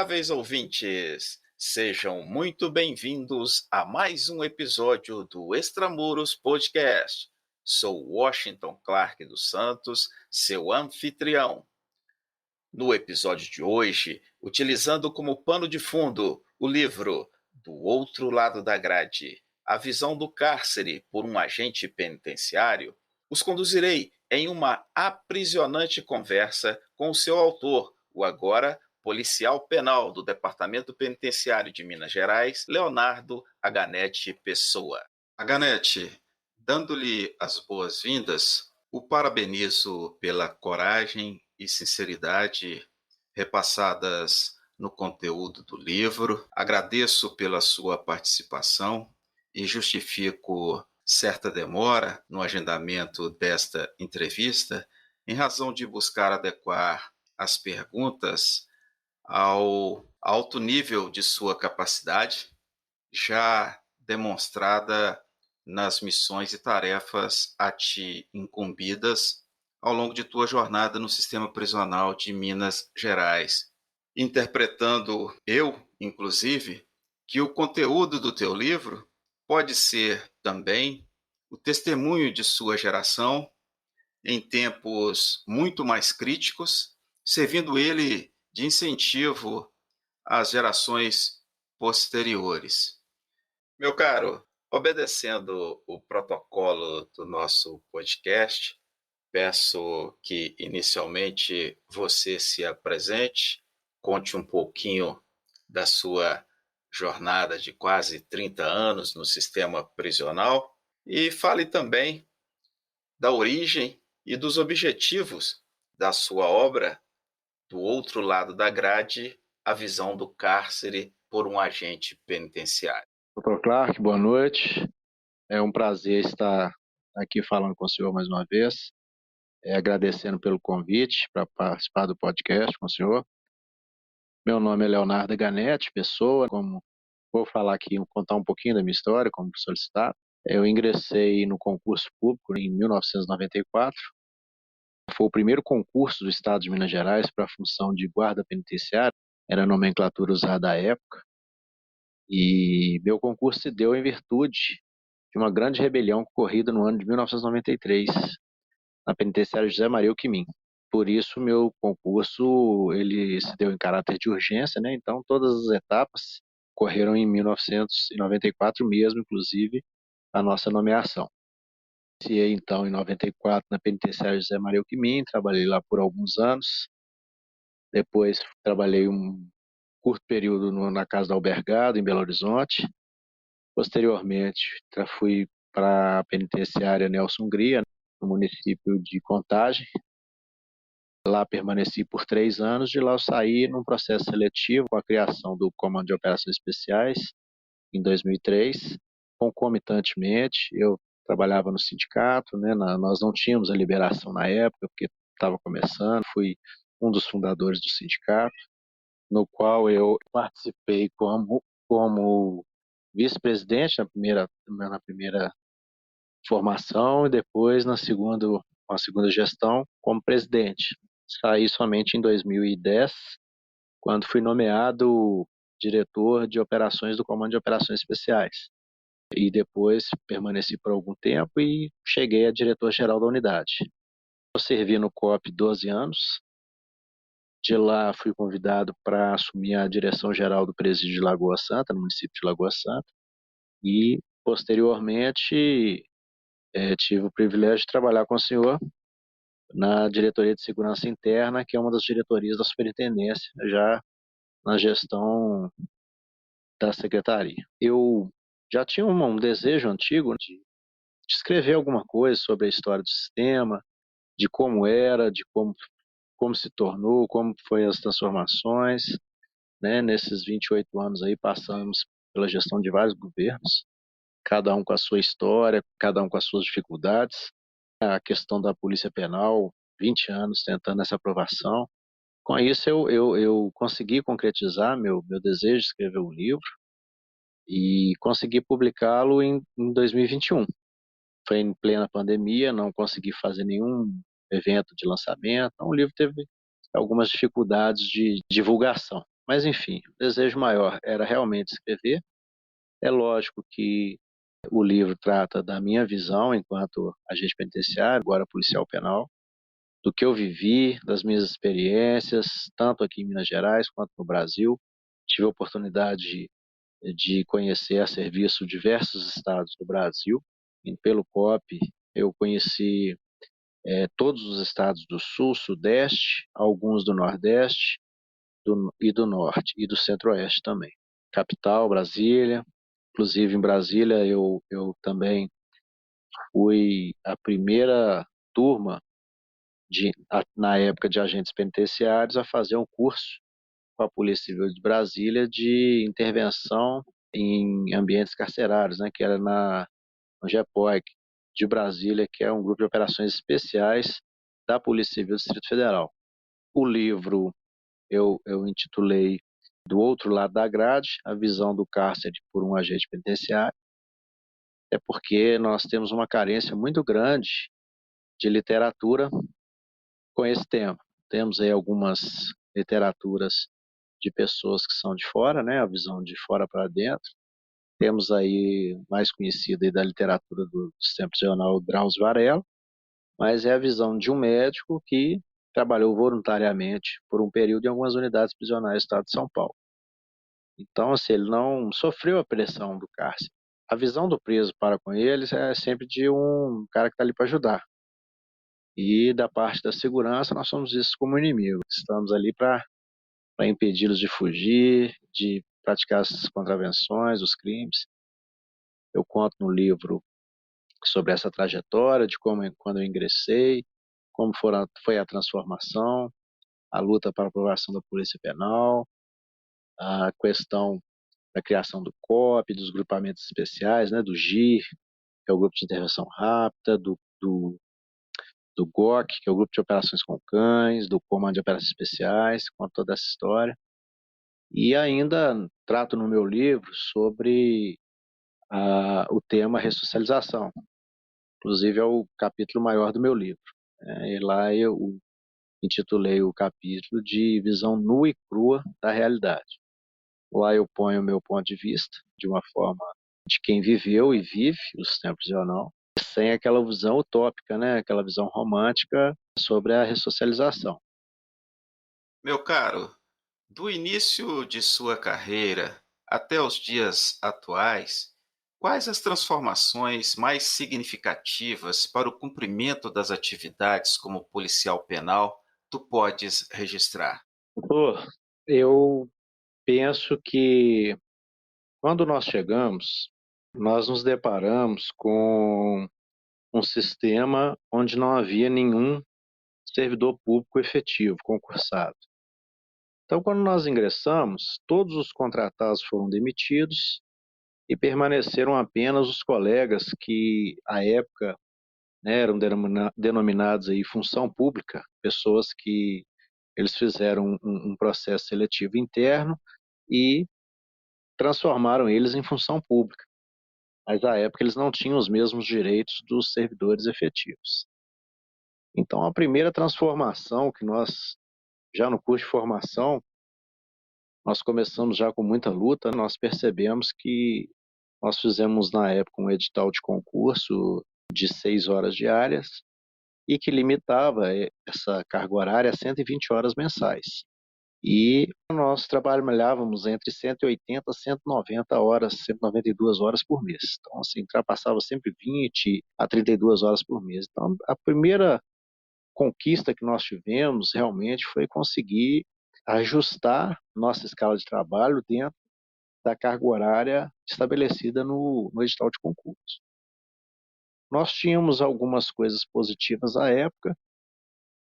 Amáveis ouvintes, sejam muito bem-vindos a mais um episódio do Extramuros Podcast. Sou Washington Clark dos Santos, seu anfitrião. No episódio de hoje, utilizando como pano de fundo o livro Do Outro Lado da Grade, a visão do cárcere por um agente penitenciário, os conduzirei em uma aprisionante conversa com o seu autor, o agora policial penal do Departamento Penitenciário de Minas Gerais, Leonardo Aganete Pessoa. Aganete, dando-lhe as boas-vindas, o parabenizo pela coragem e sinceridade repassadas no conteúdo do livro. Agradeço pela sua participação e justifico certa demora no agendamento desta entrevista em razão de buscar adequar as perguntas ao alto nível de sua capacidade, já demonstrada nas missões e tarefas a ti incumbidas ao longo de tua jornada no sistema prisional de Minas Gerais, interpretando eu, inclusive, que o conteúdo do teu livro pode ser também o testemunho de sua geração em tempos muito mais críticos, servindo ele de incentivo às gerações posteriores. Meu caro, obedecendo o protocolo do nosso podcast, peço que inicialmente você se apresente, conte um pouquinho da sua jornada de quase 30 anos no sistema prisional e fale também da origem e dos objetivos da sua obra Do Outro Lado da Grade, a visão do cárcere por um agente penitenciário. Dr. Clark, boa noite. É um prazer estar aqui falando com o senhor mais uma vez, agradecendo pelo convite para participar do podcast com o senhor. Meu nome é Leonardo Aganete Pessoa, como vou falar aqui, contar um pouquinho da minha história, como solicitado. Eu ingressei no concurso público em 1994. Foi o primeiro concurso do estado de Minas Gerais para a função de guarda penitenciária, era a nomenclatura usada à época. E meu concurso se deu em virtude de uma grande rebelião ocorrida no ano de 1993, na penitenciária José Maria Alckmin. Por isso, meu concurso ele se deu em caráter de urgência, né? Então, todas as etapas ocorreram em 1994 mesmo, inclusive a nossa nomeação. Iniciei, então, em 94 na penitenciária José Maria Alckmin, trabalhei lá por alguns anos. Depois, trabalhei um curto período na Casa do Albergado, em Belo Horizonte. Posteriormente, fui para a penitenciária Nelson Hungria, no município de Contagem. Lá permaneci por 3 anos. De lá eu saí num processo seletivo com a criação do Comando de Operações Especiais, em 2003. Concomitantemente, eu trabalhava no sindicato, né? Nós não tínhamos a liberação na época, porque estava começando. Fui um dos fundadores do sindicato, no qual eu participei como vice-presidente na primeira formação e depois na segunda gestão como presidente. Saí somente em 2010, quando fui nomeado diretor de operações do Comando de Operações Especiais. E depois permaneci por algum tempo e cheguei a diretor-geral da unidade. Eu servi no COP 12 anos. De lá fui convidado para assumir a direção-geral do Presídio de Lagoa Santa, no município de Lagoa Santa. E, posteriormente, tive o privilégio de trabalhar com o senhor na Diretoria de Segurança Interna, que é uma das diretorias da Superintendência, já na gestão da Secretaria. Eu já tinha um desejo antigo de escrever alguma coisa sobre a história do sistema, de como era, de como se tornou, como foi as transformações, né? Nesses 28 anos aí passamos pela gestão de vários governos, cada um com a sua história, cada um com as suas dificuldades. A questão da Polícia Penal, 20 anos tentando essa aprovação. Com isso, eu consegui concretizar meu desejo de escrever um livro e consegui publicá-lo em 2021. Foi em plena pandemia, não consegui fazer nenhum evento de lançamento, então o livro teve algumas dificuldades de divulgação. Mas, enfim, o desejo maior era realmente escrever. É lógico que o livro trata da minha visão enquanto agente penitenciário, agora policial penal, do que eu vivi, das minhas experiências, tanto aqui em Minas Gerais quanto no Brasil. Tive a oportunidade de conhecer a serviço diversos estados do Brasil. E pelo COP, eu conheci todos os estados do Sul, Sudeste, alguns do Nordeste e do Norte, e do Centro-Oeste também. Capital, Brasília. Inclusive, em Brasília, eu também fui a primeira turma, na época de agentes penitenciários, a fazer um curso com a Polícia Civil de Brasília de intervenção em ambientes carcerários, né, que era no GEPOI de Brasília, que é um grupo de operações especiais da Polícia Civil do Distrito Federal. O livro eu intitulei Do Outro Lado da Grade, a visão do cárcere por um agente penitenciário, é porque nós temos uma carência muito grande de literatura com esse tema. Temos aí algumas literaturas de pessoas que são de fora, né, a visão de fora para dentro. Temos aí mais conhecida aí da literatura dos tempos de jornal Drauzio Varela, mas é a visão de um médico que trabalhou voluntariamente por um período em algumas unidades prisionais do estado de São Paulo. Então, assim, ele não sofreu a pressão do cárcere. A visão do preso para com eles é sempre de um cara que está ali para ajudar. E da parte da segurança, nós somos vistos como inimigos. Estamos ali para impedi-los de fugir, de praticar as contravenções, os crimes. Eu conto no livro sobre essa trajetória, de como, quando eu ingressei, como foi a transformação, a luta para a aprovação da Polícia Penal, a questão da criação do COP, dos grupamentos especiais, né, do GIR, que é o Grupo de Intervenção Rápida, do GOC, que é o Grupo de Operações com Cães, do Comando de Operações Especiais, com toda essa história. E ainda trato no meu livro sobre o tema ressocialização. Inclusive é o capítulo maior do meu livro. E lá eu intitulei o capítulo de visão nua e crua da realidade. Lá eu ponho o meu ponto de vista de uma forma de quem viveu e vive os tempos de Yanal, sem aquela visão utópica, né? Aquela visão romântica sobre a ressocialização. Meu caro, do início de sua carreira até os dias atuais, quais as transformações mais significativas para o cumprimento das atividades como policial penal tu podes registrar? Doutor, eu penso que quando nós chegamos, nós nos deparamos com um sistema onde não havia nenhum servidor público efetivo, concursado. Então, quando nós ingressamos, todos os contratados foram demitidos e permaneceram apenas os colegas que, à época, né, eram denominados aí função pública, pessoas que eles fizeram um processo seletivo interno e transformaram eles em função pública. Mas, à época, eles não tinham os mesmos direitos dos servidores efetivos. Então, a primeira transformação que nós, já no curso de formação, nós começamos já com muita luta, nós percebemos que nós fizemos na época um edital de concurso de 6 horas diárias e que limitava essa carga horária a 120 horas mensais. E nós trabalhávamos entre 180 a 190 horas, 192 horas por mês. Então, assim, ultrapassava sempre 20 a 32 horas por mês. Então, a primeira conquista que nós tivemos realmente foi conseguir ajustar nossa escala de trabalho dentro da carga horária estabelecida no edital de concurso. Nós tínhamos algumas coisas positivas à época,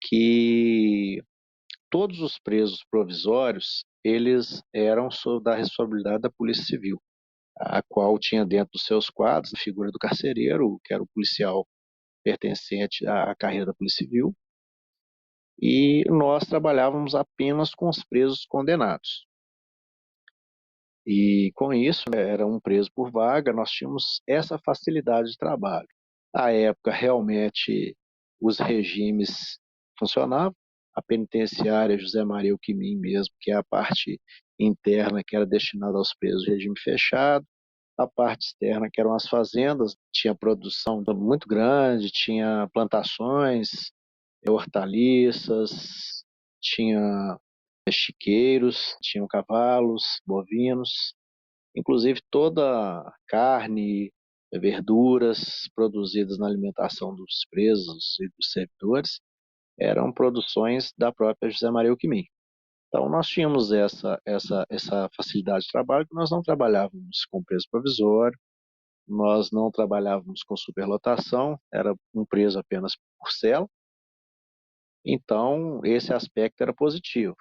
que todos os presos provisórios, eles eram da responsabilidade da Polícia Civil, a qual tinha dentro dos seus quadros a figura do carcereiro, que era o policial pertencente à carreira da Polícia Civil, e nós trabalhávamos apenas com os presos condenados. E com isso, era um preso por vaga, nós tínhamos essa facilidade de trabalho. À época, realmente, os regimes funcionavam. A penitenciária José Maria Alquimim mesmo, que é a parte interna, que era destinada aos presos de regime fechado, a parte externa, que eram as fazendas, tinha produção muito grande, tinha plantações, hortaliças, tinha chiqueiros, tinham cavalos, bovinos, inclusive toda a carne, verduras produzidas na alimentação dos presos e dos servidores eram produções da própria José Maria Alckmin. Então, nós tínhamos essa facilidade de trabalho, que nós não trabalhávamos com preso provisório, nós não trabalhávamos com superlotação, era um preso apenas por cela, então esse aspecto era positivo.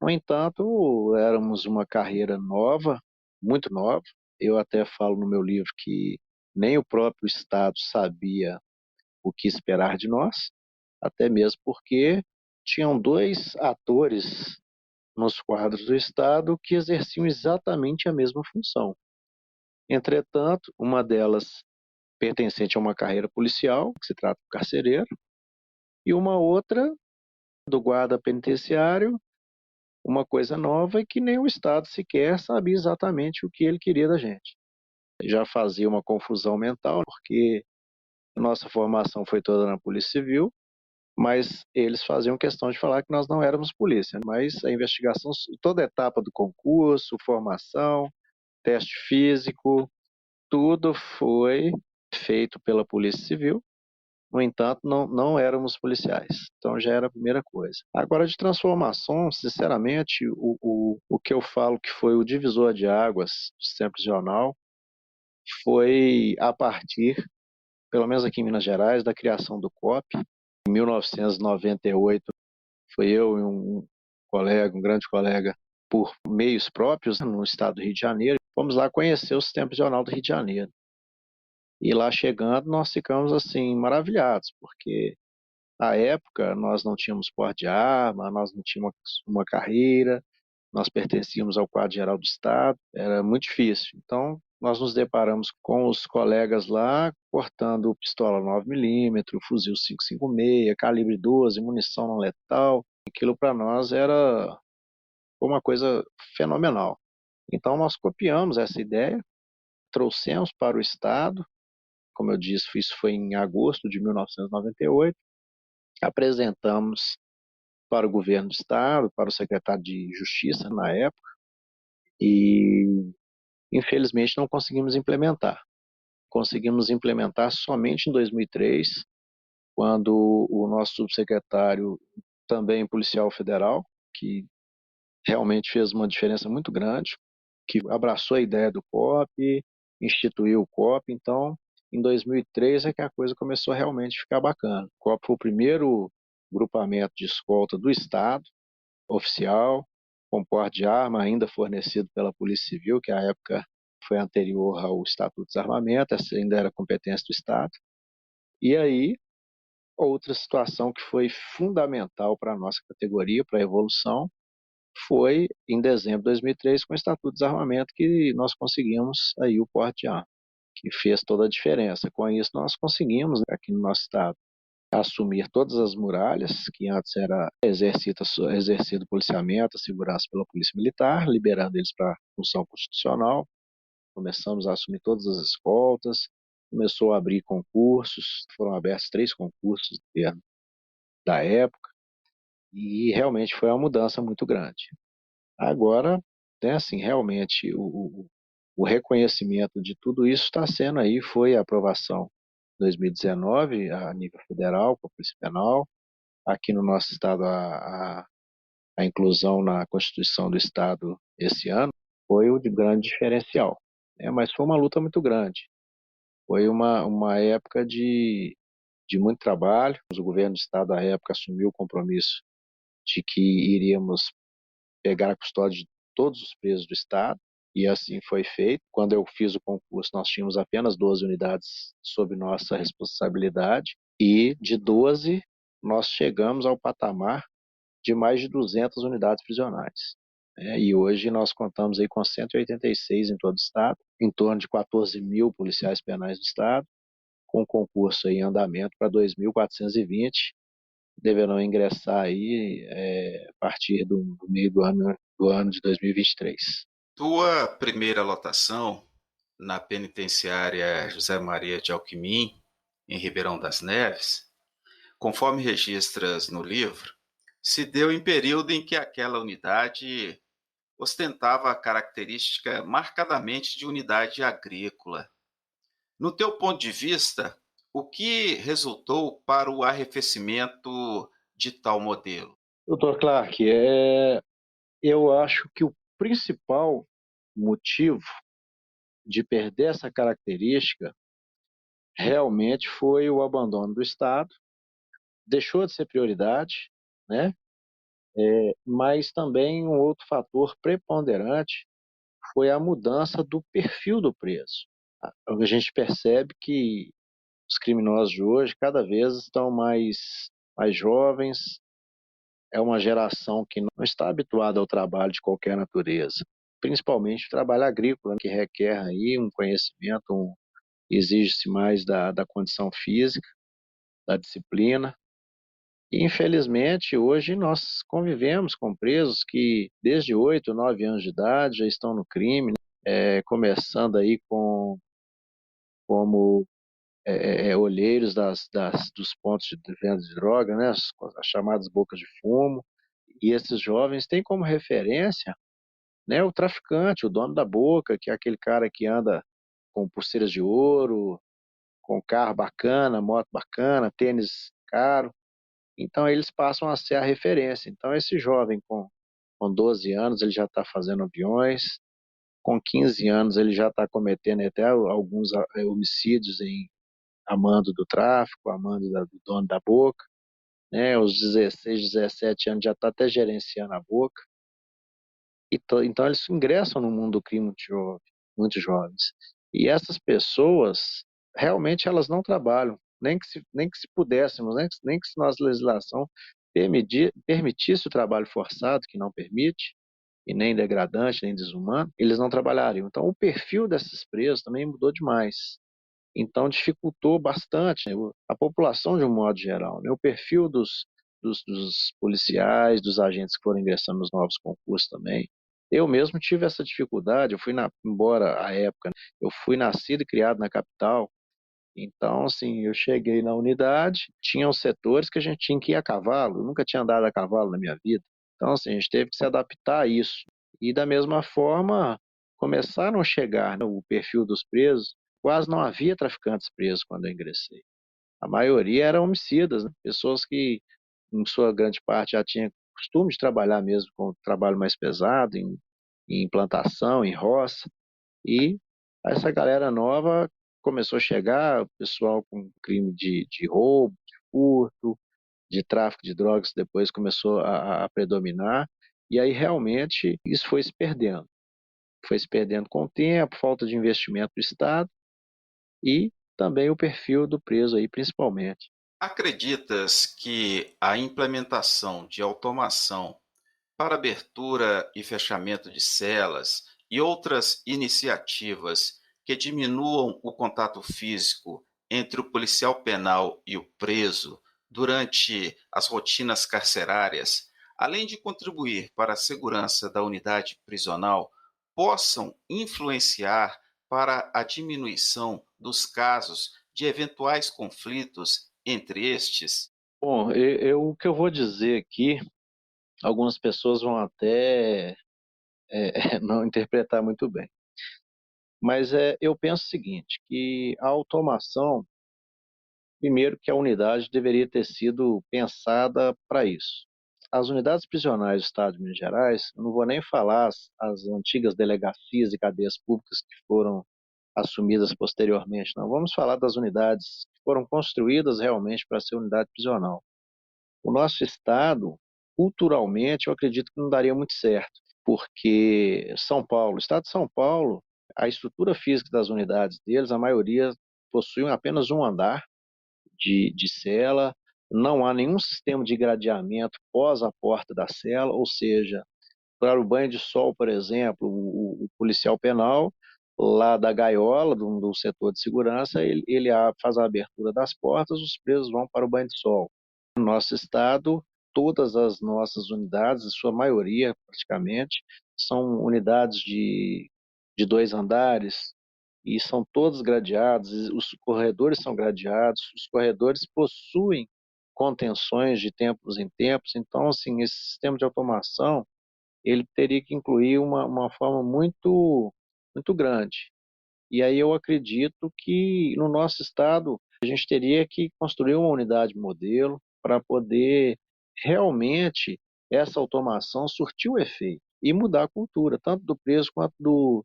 No entanto, éramos uma carreira nova, muito nova, eu até falo no meu livro que nem o próprio Estado sabia o que esperar de nós, até mesmo porque tinham dois atores nos quadros do Estado que exerciam exatamente a mesma função. Entretanto, uma delas pertencente a uma carreira policial, que se trata do carcereiro, e uma outra do guarda penitenciário, uma coisa nova e que nem o Estado sequer sabia exatamente o que ele queria da gente. Já fazia uma confusão mental, porque nossa formação foi toda na Polícia Civil, mas eles faziam questão de falar que nós não éramos polícia. Mas a investigação, toda a etapa do concurso, formação, teste físico, tudo foi feito pela Polícia Civil. No entanto, não éramos policiais. Então já era a primeira coisa. Agora, de transformação, sinceramente, o que eu falo que foi o divisor de águas do sistema prisional foi a partir, pelo menos aqui em Minas Gerais, da criação do COP. Em 1998, foi eu e um colega, um grande colega, por meios próprios, no estado do Rio de Janeiro, fomos lá conhecer o sistema prisional do Rio de Janeiro. E lá chegando, nós ficamos assim maravilhados, porque à época nós não tínhamos porte de arma, nós não tínhamos uma carreira, nós pertencíamos ao quadro geral do Estado, era muito difícil. Então, nós nos deparamos com os colegas lá cortando pistola 9mm, fuzil 5,56, calibre 12, munição não letal. Aquilo para nós era uma coisa fenomenal. Então, nós copiamos essa ideia, trouxemos para o Estado, como eu disse, isso foi em agosto de 1998, apresentamos para o governo do Estado, para o secretário de Justiça na época, e infelizmente não conseguimos implementar. Conseguimos implementar somente em 2003, quando o nosso subsecretário, também policial federal, que realmente fez uma diferença muito grande, que abraçou a ideia do COP, instituiu o COP. Então, em 2003 é que a coisa começou a realmente ficar bacana. O COP foi o primeiro grupamento de escolta do Estado, oficial, com porte de arma, ainda fornecido pela Polícia Civil, que à época foi anterior ao Estatuto de Desarmamento, essa ainda era competência do Estado. E aí, outra situação que foi fundamental para a nossa categoria, para a evolução, foi em dezembro de 2003, com o Estatuto de Desarmamento, que nós conseguimos aí o porte de arma, que fez toda a diferença. Com isso, nós conseguimos, aqui no nosso estado, assumir todas as muralhas, que antes era exercido policiamento, a segurança pela Polícia Militar, liberando eles para a função constitucional. Começamos a assumir todas as escoltas, começou a abrir concursos, foram abertos 3 concursos da época, e realmente foi uma mudança muito grande. Agora, né, assim, realmente o reconhecimento de tudo isso está sendo aí, foi a aprovação em 2019 a nível federal, com a Polícia Penal, aqui no nosso estado a inclusão na Constituição do Estado esse ano foi o de grande diferencial, né? Mas foi uma luta muito grande, foi uma época de muito trabalho. O governo do Estado à época assumiu o compromisso de que iríamos pegar a custódia de todos os presos do Estado, e assim foi feito. Quando eu fiz o concurso, nós tínhamos apenas 12 unidades sob nossa responsabilidade, e de 12 nós chegamos ao patamar de mais de 200 unidades prisionais. E hoje nós contamos aí com 186 em todo o Estado, em torno de 14 mil policiais penais do Estado, com o concurso aí em andamento para 2.420, deverão ingressar aí a partir do meio do ano do ano de 2023. Tua primeira lotação na penitenciária José Maria de Alquimim, em Ribeirão das Neves, conforme registras no livro, se deu em período em que aquela unidade ostentava a característica marcadamente de unidade agrícola. No teu ponto de vista, o que resultou para o arrefecimento de tal modelo? Doutor Clark, eu acho que o principal motivo de perder essa característica realmente foi o abandono do Estado, deixou de ser prioridade, né? Mas também um outro fator preponderante foi a mudança do perfil do preso. A gente percebe que os criminosos de hoje cada vez estão mais jovens, é uma geração que não está habituada ao trabalho de qualquer natureza, principalmente o trabalho agrícola, que requer aí um conhecimento, exige-se mais da condição física, da disciplina. E, infelizmente, hoje nós convivemos com presos que, desde 8, 9 anos de idade, já estão no crime, né? Começando aí como olheiros dos pontos de venda de droga, né? As chamadas bocas de fumo. E esses jovens têm como referência, né, o traficante, o dono da boca, que é aquele cara que anda com pulseiras de ouro, com carro bacana, moto bacana, tênis caro. Então eles passam a ser a referência. Então esse jovem com 12 anos ele já está fazendo aviões, com 15 anos ele já está cometendo até alguns homicídios a mando do tráfico, a mando do dono da boca, né? Aos 16, 17 anos já está até gerenciando a boca. Então eles ingressam no mundo do crime muito jovens. E essas pessoas, realmente elas não trabalham, nem que se pudéssemos, nem que se nossa legislação permitisse o trabalho forçado, que não permite, e nem degradante, nem desumano, eles não trabalhariam. Então o perfil desses presos também mudou demais. Então, dificultou bastante, né, a população de um modo geral, né? O perfil dos policiais, dos agentes que foram ingressando nos novos concursos também. Eu mesmo tive essa dificuldade, embora a época, né, eu fui nascido e criado na capital, então, assim, eu cheguei na unidade, tinham setores que a gente tinha que ir a cavalo, eu nunca tinha andado a cavalo na minha vida. Então, assim, a gente teve que se adaptar a isso. E da mesma forma, começaram a chegar, né, o perfil dos presos, quase não havia traficantes presos quando eu ingressei. A maioria eram homicidas, né? Pessoas que, em sua grande parte, já tinham costume de trabalhar mesmo com trabalho mais pesado, em plantação, em roça. E essa galera nova começou a chegar, o pessoal com crime de roubo, de furto, de tráfico de drogas, depois começou a predominar. E aí realmente isso foi se perdendo. Foi se perdendo com o tempo, falta de investimento do Estado e também o perfil do preso aí, principalmente. Acreditas que a implementação de automação para abertura e fechamento de celas e outras iniciativas que diminuam o contato físico entre o policial penal e o preso durante as rotinas carcerárias, além de contribuir para a segurança da unidade prisional, possam influenciar para a diminuição dos casos de eventuais conflitos entre estes? Bom, o que eu vou dizer aqui, algumas pessoas vão até não interpretar muito bem. Mas eu penso o seguinte, que a automação, primeiro que a unidade deveria ter sido pensada para isso. As unidades prisionais do Estado de Minas Gerais, eu não vou nem falar as antigas delegacias e cadeias públicas que foram assumidas posteriormente, não. Vamos falar das unidades que foram construídas realmente para ser unidade prisional. O nosso Estado, culturalmente, eu acredito que não daria muito certo, porque São Paulo, o Estado de São Paulo, a estrutura física das unidades deles, a maioria possuem apenas um andar de cela, não há nenhum sistema de gradeamento pós a porta da cela, ou seja, para o banho de sol, por exemplo, o policial penal, lá da gaiola, do setor de segurança, ele faz a abertura das portas, os presos vão para o banho de sol. No nosso estado, todas as nossas unidades, a sua maioria praticamente, são unidades de 2 andares e são todos gradeados, os corredores são gradeados, os corredores possuem contenções de tempos em tempos, então, assim, esse sistema de automação, ele teria que incluir uma forma muito grande. E aí eu acredito que no nosso estado a gente teria que construir uma unidade modelo para poder realmente essa automação surtir o efeito e mudar a cultura, tanto do preso quanto do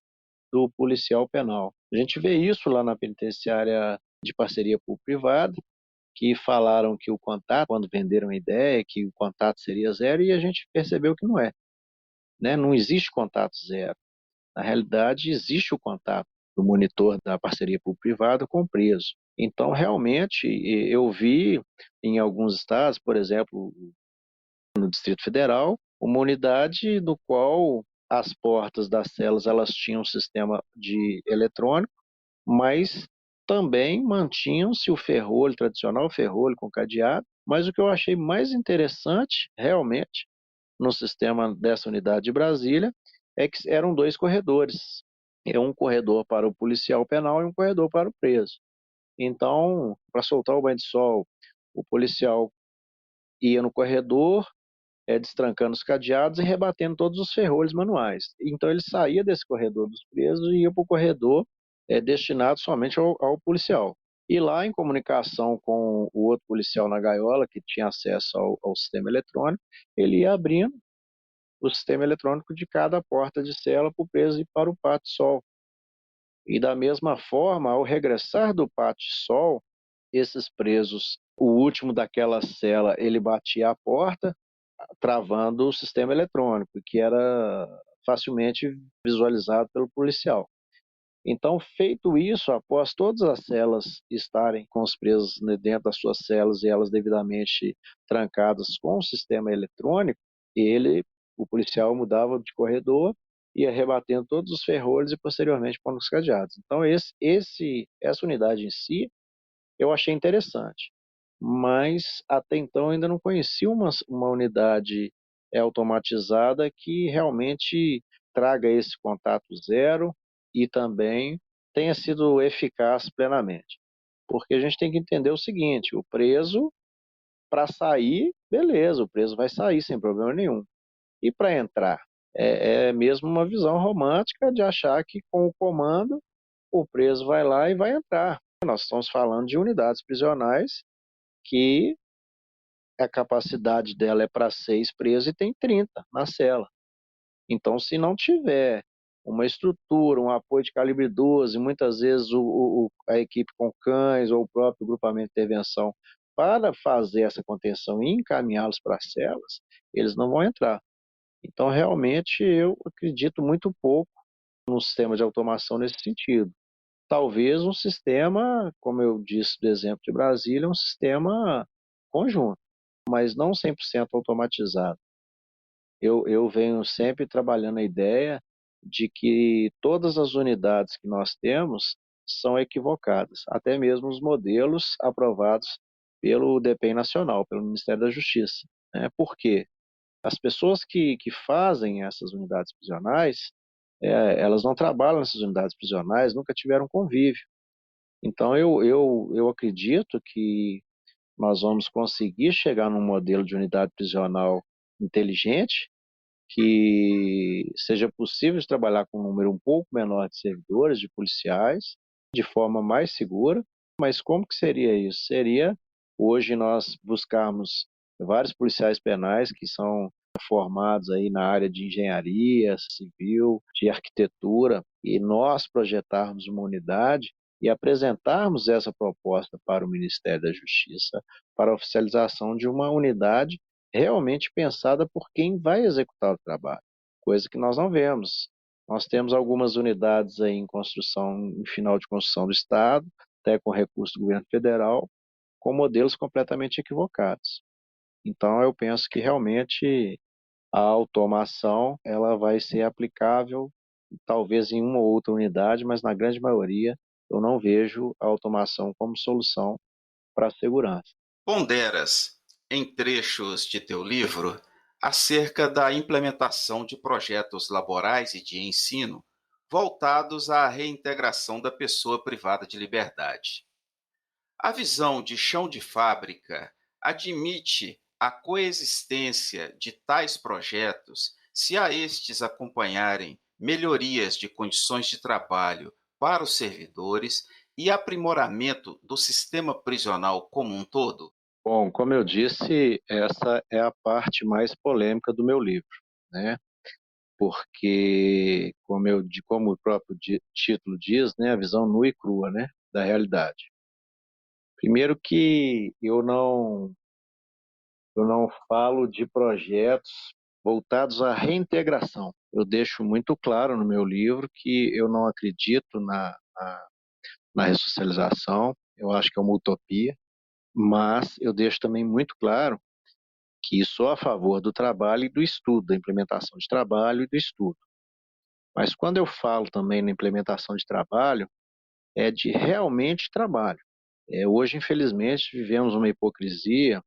policial penal. A gente vê isso lá na penitenciária de parceria público-privada, que falaram que o contato, quando venderam a ideia, que o contato seria zero, e a gente percebeu que não é, né? Não existe contato zero. Na realidade, existe o contato do monitor da parceria público-privada com o preso. Então, realmente, eu vi em alguns estados, por exemplo, no Distrito Federal, uma unidade no qual as portas das celas elas tinham um sistema de eletrônico, mas também mantinham-se o ferrolho tradicional, o ferrolho com cadeado. Mas o que eu achei mais interessante, realmente, no sistema dessa unidade de Brasília, é que eram 2 corredores. É um corredor para o policial penal e um corredor para o preso. Então, para soltar o banho de sol, o policial ia no corredor, destrancando os cadeados e rebatendo todos os ferrolhos manuais. Então, ele saía desse corredor dos presos e ia para o corredor destinado somente ao policial. E lá, em comunicação com o outro policial na gaiola, que tinha acesso ao sistema eletrônico, ele ia abrindo o sistema eletrônico de cada porta de cela para o preso e para o pátio-sol. E da mesma forma, ao regressar do pátio-sol, esses presos, o último daquela cela, ele batia a porta, travando o sistema eletrônico, que era facilmente visualizado pelo policial. Então, feito isso, após todas as celas estarem com os presos dentro das suas celas e elas devidamente trancadas com o sistema eletrônico, o policial mudava de corredor, ia rebatendo todos os ferrolhos e posteriormente pondo os cadeados. Então, essa unidade em si, eu achei interessante, mas até então eu ainda não conheci uma unidade automatizada que realmente traga esse contato zero e também tenha sido eficaz plenamente. Porque a gente tem que entender o seguinte: o preso, para sair, beleza, o preso vai sair sem problema nenhum. E para entrar? É mesmo uma visão romântica de achar que com o comando o preso vai lá e vai entrar. Nós estamos falando de unidades prisionais que a capacidade dela é para 6 presos e tem 30 na cela. Então, se não tiver uma estrutura, um apoio de calibre 12, muitas vezes a equipe com cães ou o próprio grupamento de intervenção para fazer essa contenção e encaminhá-los para as celas, eles não vão entrar. Então, realmente, eu acredito muito pouco no sistema de automação nesse sentido. Talvez um sistema, como eu disse do exemplo de Brasília, um sistema conjunto, mas não 100% automatizado. Eu venho sempre trabalhando a ideia de que todas as unidades que nós temos são equivocadas, até mesmo os modelos aprovados pelo DPEM Nacional, pelo Ministério da Justiça. Né? Por quê? As pessoas que fazem essas unidades prisionais, elas não trabalham nessas unidades prisionais, nunca tiveram convívio. Então, eu acredito que nós vamos conseguir chegar num modelo de unidade prisional inteligente, que seja possível de trabalhar com um número um pouco menor de servidores, de policiais, de forma mais segura. Mas como que seria isso? Seria hoje nós buscarmos vários policiais penais que são formados aí na área de engenharia civil, de arquitetura, e nós projetarmos uma unidade e apresentarmos essa proposta para o Ministério da Justiça para a oficialização de uma unidade realmente pensada por quem vai executar o trabalho, coisa que nós não vemos. Nós temos algumas unidades aí em construção, em final de construção do Estado, até com recurso do governo federal, com modelos completamente equivocados. Então, eu penso que realmente a automação ela vai ser aplicável talvez em uma ou outra unidade, mas na grande maioria eu não vejo a automação como solução para a segurança. Ponderas, em trechos de teu livro acerca da implementação de projetos laborais e de ensino voltados à reintegração da pessoa privada de liberdade. A visão de chão de fábrica admite a coexistência de tais projetos se a estes acompanharem melhorias de condições de trabalho para os servidores e aprimoramento do sistema prisional como um todo? Bom, como eu disse, essa é a parte mais polêmica do meu livro, né? Porque, como o próprio título diz, né, a visão nua e crua, né, da realidade. Primeiro que eu não falo de projetos voltados à reintegração. Eu deixo muito claro no meu livro que eu não acredito na ressocialização, eu acho que é uma utopia, mas eu deixo também muito claro que sou a favor do trabalho e do estudo, da implementação de trabalho e do estudo. Mas quando eu falo também na implementação de trabalho, é de realmente trabalho. Hoje, infelizmente, vivemos uma hipocrisia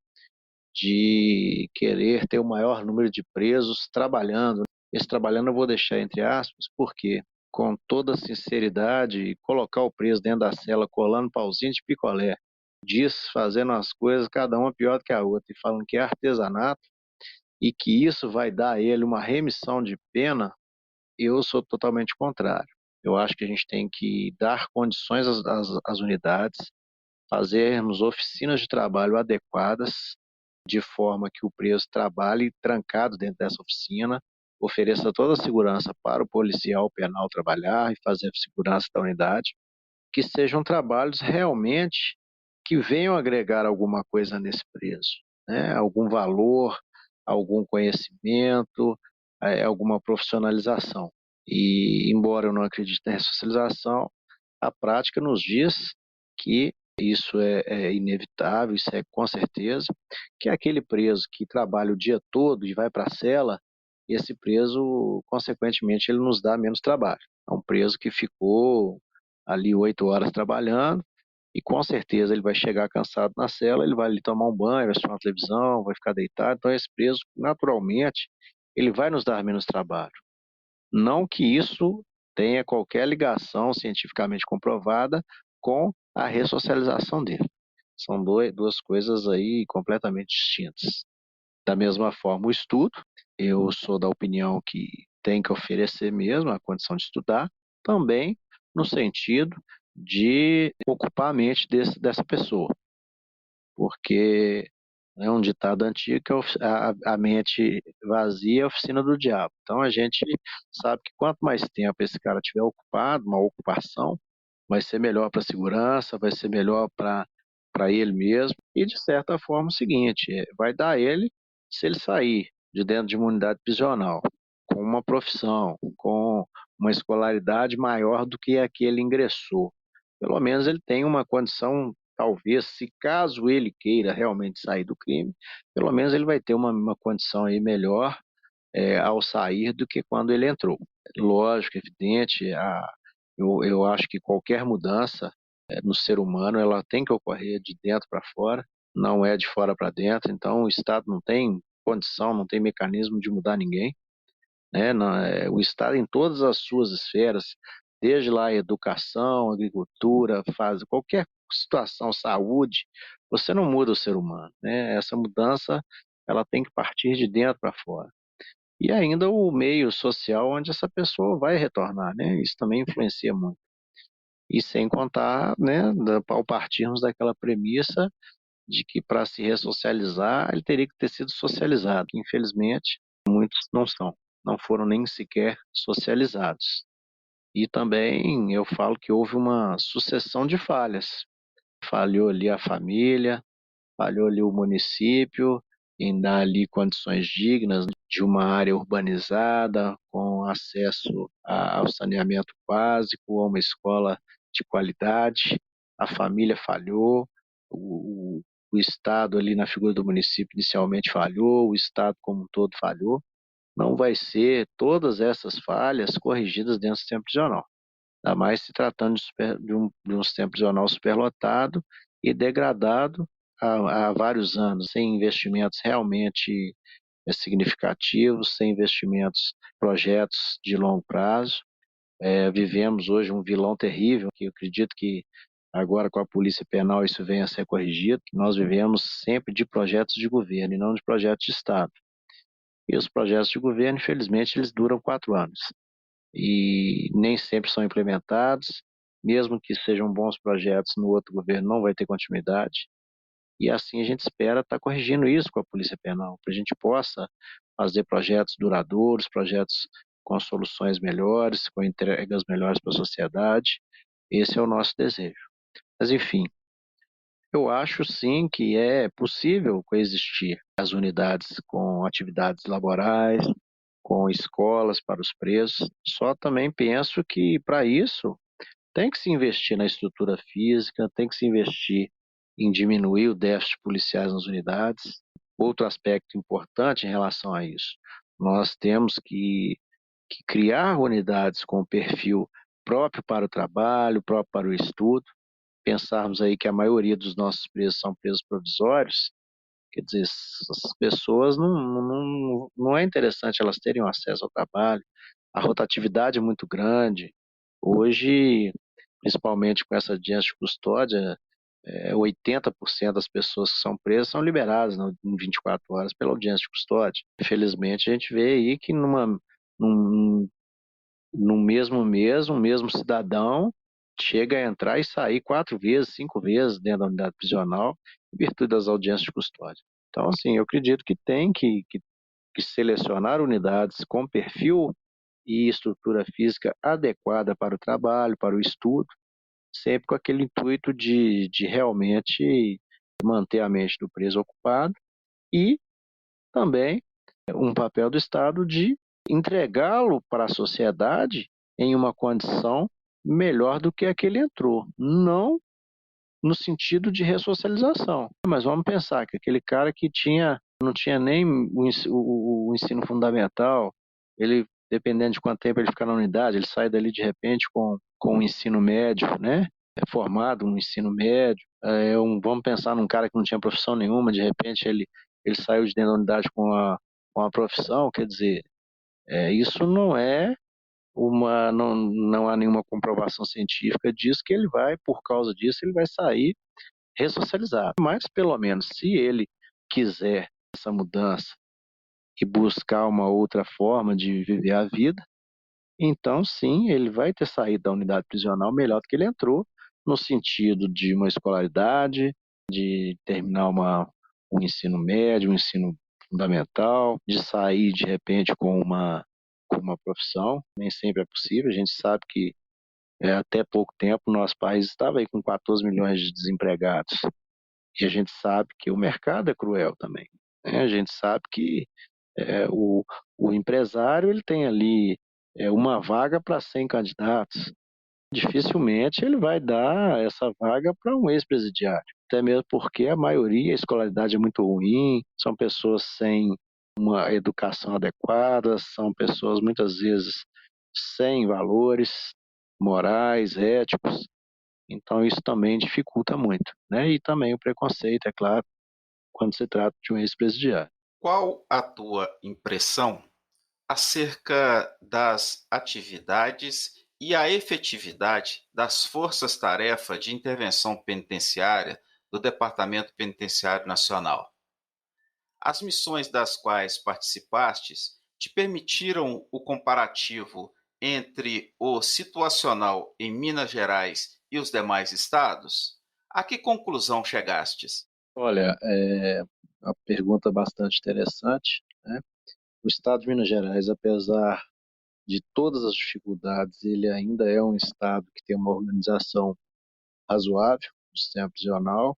de querer ter o maior número de presos trabalhando. Esse trabalhando eu vou deixar entre aspas, porque, com toda sinceridade, colocar o preso dentro da cela colando pauzinho de picolé, diz fazendo as coisas, cada uma pior do que a outra, e falando que é artesanato e que isso vai dar a ele uma remissão de pena, eu sou totalmente contrário. Eu acho que a gente tem que dar condições às unidades, fazermos oficinas de trabalho adequadas, de forma que o preso trabalhe trancado dentro dessa oficina, ofereça toda a segurança para o policial penal trabalhar e fazer a segurança da unidade, que sejam trabalhos realmente que venham agregar alguma coisa nesse preso, né? Algum valor, algum conhecimento, alguma profissionalização. E, embora eu não acredite na ressocialização, a prática nos diz que isso é inevitável, isso é com certeza, que aquele preso que trabalha o dia todo e vai para a cela, esse preso, consequentemente, ele nos dá menos trabalho. É um preso que ficou ali 8 horas trabalhando e com certeza ele vai chegar cansado na cela, ele vai ali tomar um banho, vai assistir uma televisão, vai ficar deitado. Então esse preso, naturalmente, ele vai nos dar menos trabalho. Não que isso tenha qualquer ligação cientificamente comprovada com a ressocialização dele. São duas coisas aí completamente distintas. Da mesma forma, o estudo, eu sou da opinião que tem que oferecer mesmo a condição de estudar, também no sentido de ocupar a mente dessa pessoa, porque é um ditado antigo que é a mente vazia é a oficina do diabo. Então a gente sabe que quanto mais tempo esse cara tiver ocupado, uma ocupação, vai ser melhor para a segurança, vai ser melhor para ele mesmo. E de certa forma o seguinte, vai dar ele, se ele sair de dentro de uma unidade prisional, com uma profissão, com uma escolaridade maior do que a que ele ingressou. Pelo menos ele tem uma condição, talvez, se caso ele queira realmente sair do crime, pelo menos ele vai ter uma condição aí melhor ao sair do que quando ele entrou. Lógico, evidente, eu acho que qualquer mudança no ser humano ela tem que ocorrer de dentro para fora, não é de fora para dentro. Então o Estado não tem condição, não tem mecanismo de mudar ninguém, né? O Estado em todas as suas esferas, desde lá a educação, agricultura, faz qualquer situação, saúde, você não muda o ser humano, né? Essa mudança ela tem que partir de dentro para fora. E ainda o meio social onde essa pessoa vai retornar, né? Isso também influencia muito. E sem contar, né, ao partirmos daquela premissa de que para se ressocializar ele teria que ter sido socializado. Infelizmente, muitos não são, não foram nem sequer socializados. E também eu falo que houve uma sucessão de falhas. Falhou ali a família, falhou ali o município em dar ali condições dignas de uma área urbanizada, com acesso ao saneamento básico, a uma escola de qualidade. A família falhou, o Estado ali na figura do município inicialmente falhou, o Estado como um todo falhou. Não vai ser todas essas falhas corrigidas dentro do sistema prisional. Ainda mais se tratando de um sistema prisional superlotado e degradado há vários anos sem investimentos realmente significativos, sem investimentos, projetos de longo prazo. Vivemos hoje um vilão terrível, que eu acredito que agora com a Polícia Penal isso venha a ser corrigido. Nós vivemos sempre de projetos de governo e não de projetos de Estado. E os projetos de governo, infelizmente, eles duram 4 anos e nem sempre são implementados. Mesmo que sejam bons projetos, no outro governo não vai ter continuidade. E assim a gente espera estar corrigindo isso com a Polícia Penal, para a gente possa fazer projetos duradouros, projetos com soluções melhores, com entregas melhores para a sociedade. Esse é o nosso desejo. Mas, enfim, eu acho sim que é possível coexistir as unidades com atividades laborais, com escolas para os presos. Só também penso que, para isso, tem que se investir na estrutura física, tem que se investir em diminuir o déficit de policiais nas unidades. Outro aspecto importante em relação a isso, nós temos que criar unidades com perfil próprio para o trabalho, próprio para o estudo. Pensarmos aí que a maioria dos nossos presos são presos provisórios, quer dizer, essas pessoas não é interessante elas terem um acesso ao trabalho. A rotatividade é muito grande. Hoje, principalmente com essa audiência de custódia, 80% das pessoas que são presas são liberadas em 24 horas pela audiência de custódia. Infelizmente, a gente vê aí que num, no mesmo mês, um mesmo cidadão chega a entrar e sair 4 vezes, 5 vezes dentro da unidade prisional, em virtude das audiências de custódia. Então, assim, eu acredito que tem que selecionar unidades com perfil e estrutura física adequada para o trabalho, para o estudo, sempre com aquele intuito de realmente manter a mente do preso ocupada e também um papel do Estado de entregá-lo para a sociedade em uma condição melhor do que a que ele entrou, não no sentido de ressocialização. Mas vamos pensar que aquele cara que não tinha nem o ensino fundamental, ele, dependendo de quanto tempo ele ficar na unidade, ele sai dali de repente com o ensino médio, né? É formado no ensino médio. Vamos pensar num cara que não tinha profissão nenhuma, de repente ele saiu de dentro da unidade com a profissão, quer dizer, isso não há nenhuma comprovação científica disso que ele vai, por causa disso, ele vai sair ressocializado. Mas, pelo menos, se ele quiser essa mudança e buscar uma outra forma de viver a vida, então sim, ele vai ter saído da unidade prisional melhor do que ele entrou, no sentido de uma escolaridade, de terminar um ensino médio, um ensino fundamental, de sair de repente com uma profissão. Nem sempre é possível, a gente sabe que até pouco tempo o nosso país estava aí com 14 milhões de desempregados. E a gente sabe que o mercado é cruel também, né? A gente sabe que é, o, o empresário ele tem ali uma vaga para 100 candidatos. Dificilmente ele vai dar essa vaga para um ex-presidiário. Até mesmo porque a maioria, a escolaridade é muito ruim, são pessoas sem uma educação adequada, são pessoas muitas vezes sem valores morais, éticos. Então isso também dificulta muito, né? E também o preconceito, é claro, quando se trata de um ex-presidiário. Qual a tua impressão acerca das atividades e a efetividade das forças-tarefa de intervenção penitenciária do Departamento Penitenciário Nacional? As missões das quais participastes te permitiram o comparativo entre o situacional em Minas Gerais e os demais estados? A que conclusão chegastes? Olha, uma pergunta bastante interessante, né? O estado de Minas Gerais, apesar de todas as dificuldades, ele ainda é um estado que tem uma organização razoável no sistema prisional.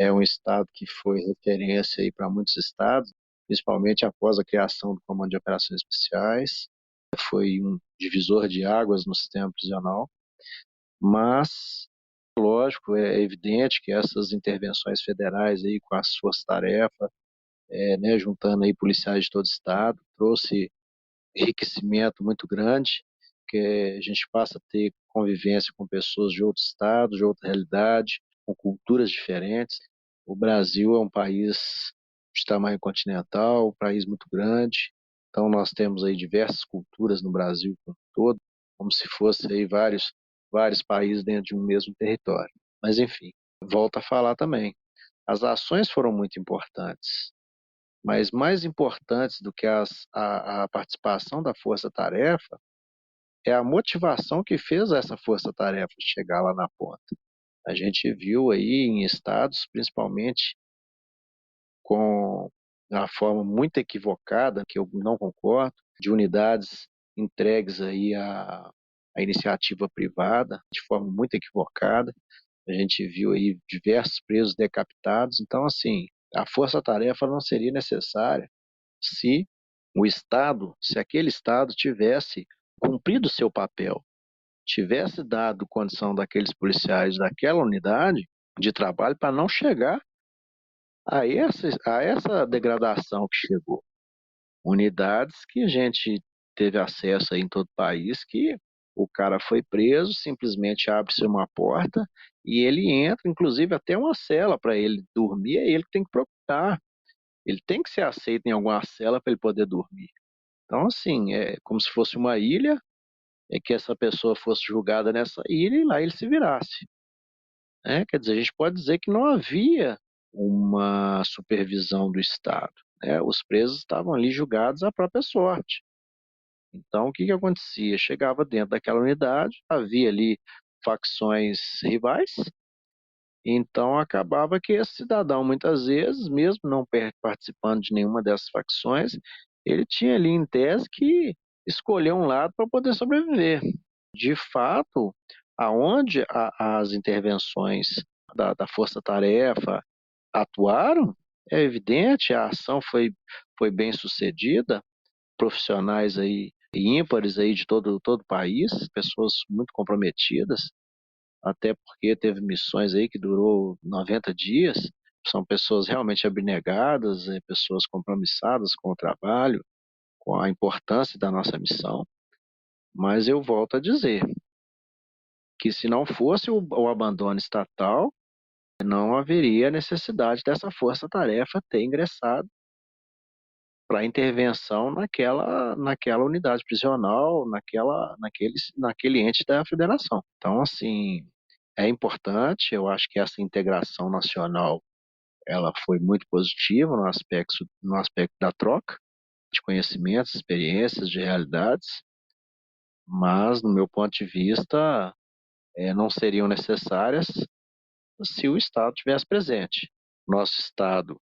É um estado que foi referência aí para muitos estados, principalmente após a criação do Comando de Operações Especiais. Foi um divisor de águas no sistema prisional, mas lógico, é evidente que essas intervenções federais aí com as forças-tarefa, né, juntando aí policiais de todo o estado, trouxe enriquecimento muito grande, que a gente passa a ter convivência com pessoas de outros estados, de outra realidade, com culturas diferentes. O Brasil é um país de tamanho continental, um país muito grande, então nós temos aí diversas culturas no Brasil como um todo, como se fosse aí vários países dentro de um mesmo território. Mas enfim, volto a falar também. As ações foram muito importantes, mas mais importantes do que a participação da força-tarefa é a motivação que fez essa força-tarefa chegar lá na ponta. A gente viu aí em estados, principalmente com a forma muito equivocada, que eu não concordo, de unidades entregues aí à iniciativa privada, de forma muito equivocada. A gente viu aí diversos presos decapitados. Então, assim, a força-tarefa não seria necessária se se aquele Estado tivesse cumprido seu papel, tivesse dado condição daqueles policiais daquela unidade de trabalho para não chegar a essa degradação que chegou. Unidades que a gente teve acesso aí em todo o país, que o cara foi preso, simplesmente abre-se uma porta e ele entra, inclusive até uma cela para ele dormir, é ele que tem que procurar. Ele tem que ser aceito em alguma cela para ele poder dormir. Então, assim, é como se fosse uma ilha, é que essa pessoa fosse julgada nessa ilha e lá ele se virasse. Né? Quer dizer, a gente pode dizer que não havia uma supervisão do Estado. Né? Os presos estavam ali julgados à própria sorte. Então, o que que acontecia? Chegava dentro daquela unidade, havia ali facções rivais, então acabava que esse cidadão, muitas vezes, mesmo não participando de nenhuma dessas facções, ele tinha ali em tese que escolher um lado para poder sobreviver. De fato, aonde as intervenções da Força-Tarefa atuaram, é evidente, a ação foi bem sucedida, profissionais aí ímpares aí de todo o país, pessoas muito comprometidas, até porque teve missões aí que durou 90 dias, são pessoas realmente abnegadas, pessoas compromissadas com o trabalho, com a importância da nossa missão, mas eu volto a dizer que se não fosse o abandono estatal, não haveria necessidade dessa força-tarefa ter ingressado para intervenção naquela unidade prisional, naquele ente da federação. Então, assim, é importante, eu acho que essa integração nacional ela foi muito positiva no aspecto da troca de conhecimentos, experiências, de realidades, mas, no meu ponto de vista, não seriam necessárias se o Estado tivesse presente. Nosso Estado,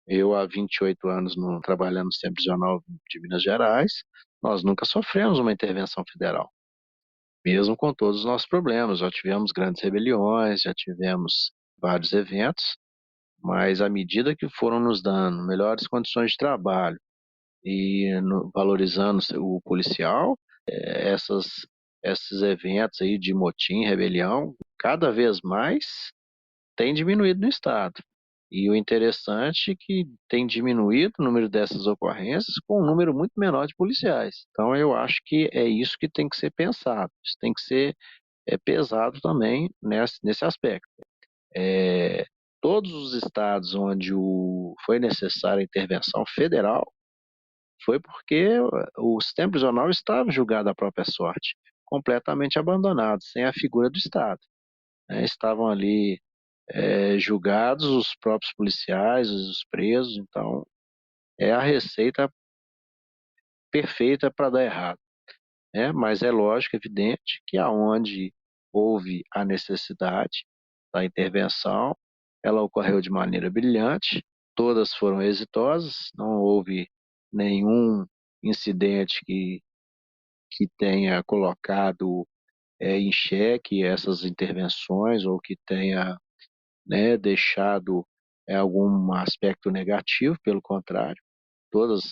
eu há 28 anos trabalhando no Sistema Prisional de Minas Gerais, nós nunca sofremos uma intervenção federal, mesmo com todos os nossos problemas. Já tivemos grandes rebeliões, já tivemos vários eventos, mas à medida que foram nos dando melhores condições de trabalho e valorizando o policial, esses eventos aí de motim, rebelião, cada vez mais tem diminuído no estado. E o interessante é que tem diminuído o número dessas ocorrências com um número muito menor de policiais. Então eu acho que é isso que tem que ser pensado. Isso tem que ser pesado também nesse aspecto. É, todos os estados onde foi necessária a intervenção federal foi porque o sistema prisional estava julgado à própria sorte, completamente abandonado, sem a figura do Estado. Né? Estavam ali julgados os próprios policiais, os presos, então é a receita perfeita para dar errado. Né? Mas é lógico, evidente, que aonde houve a necessidade da intervenção, ela ocorreu de maneira brilhante, todas foram exitosas, não houve nenhum incidente que tenha colocado em xeque essas intervenções ou que tenha, né, deixado algum aspecto negativo, pelo contrário, todas,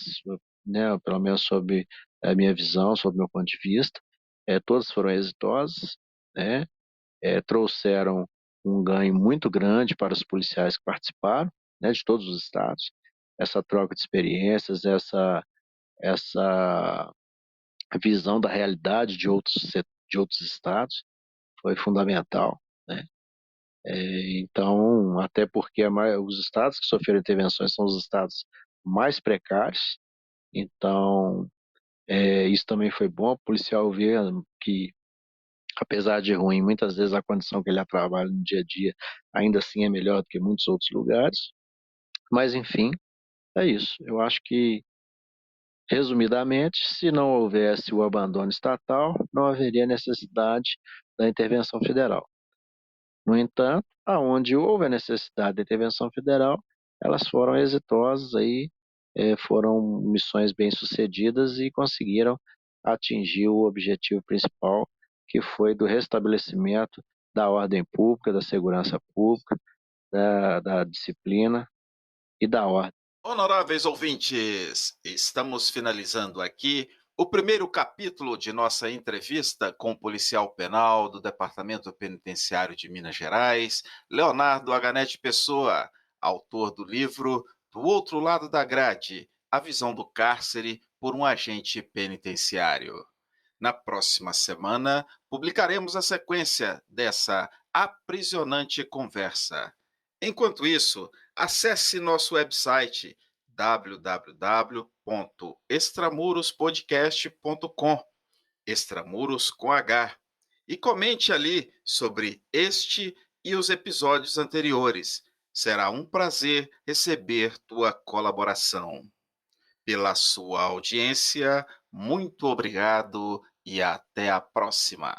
né, pelo menos sob a minha visão, sob o meu ponto de vista, todas foram exitosas, né, trouxeram um ganho muito grande para os policiais que participaram, né, de todos os estados. Essa troca de experiências, essa visão da realidade de outros estados foi fundamental, né? Então, até porque os estados que sofreram intervenções são os estados mais precários, então isso também foi bom. O policial vê que, apesar de ruim, muitas vezes a condição que ele trabalha no dia a dia ainda assim é melhor do que muitos outros lugares. Mas, enfim, é isso. Eu acho que, resumidamente, se não houvesse o abandono estatal, não haveria necessidade da intervenção federal. No entanto, aonde houve a necessidade de intervenção federal, elas foram exitosas aí, foram missões bem-sucedidas e conseguiram atingir o objetivo principal, que foi do restabelecimento da ordem pública, da segurança pública, da disciplina e da ordem. Honoráveis ouvintes, estamos finalizando aqui o primeiro capítulo de nossa entrevista com o policial penal do Departamento Penitenciário de Minas Gerais, Leonardo Aganete Pessoa, autor do livro Do Outro Lado da Grade, a visão do cárcere por um agente penitenciário. Na próxima semana, publicaremos a sequência dessa aprisionante conversa. Enquanto isso, acesse nosso website www.extramurospodcast.com, Extramuros com H, e comente ali sobre este e os episódios anteriores. Será um prazer receber tua colaboração. Pela sua audiência, muito obrigado e até a próxima.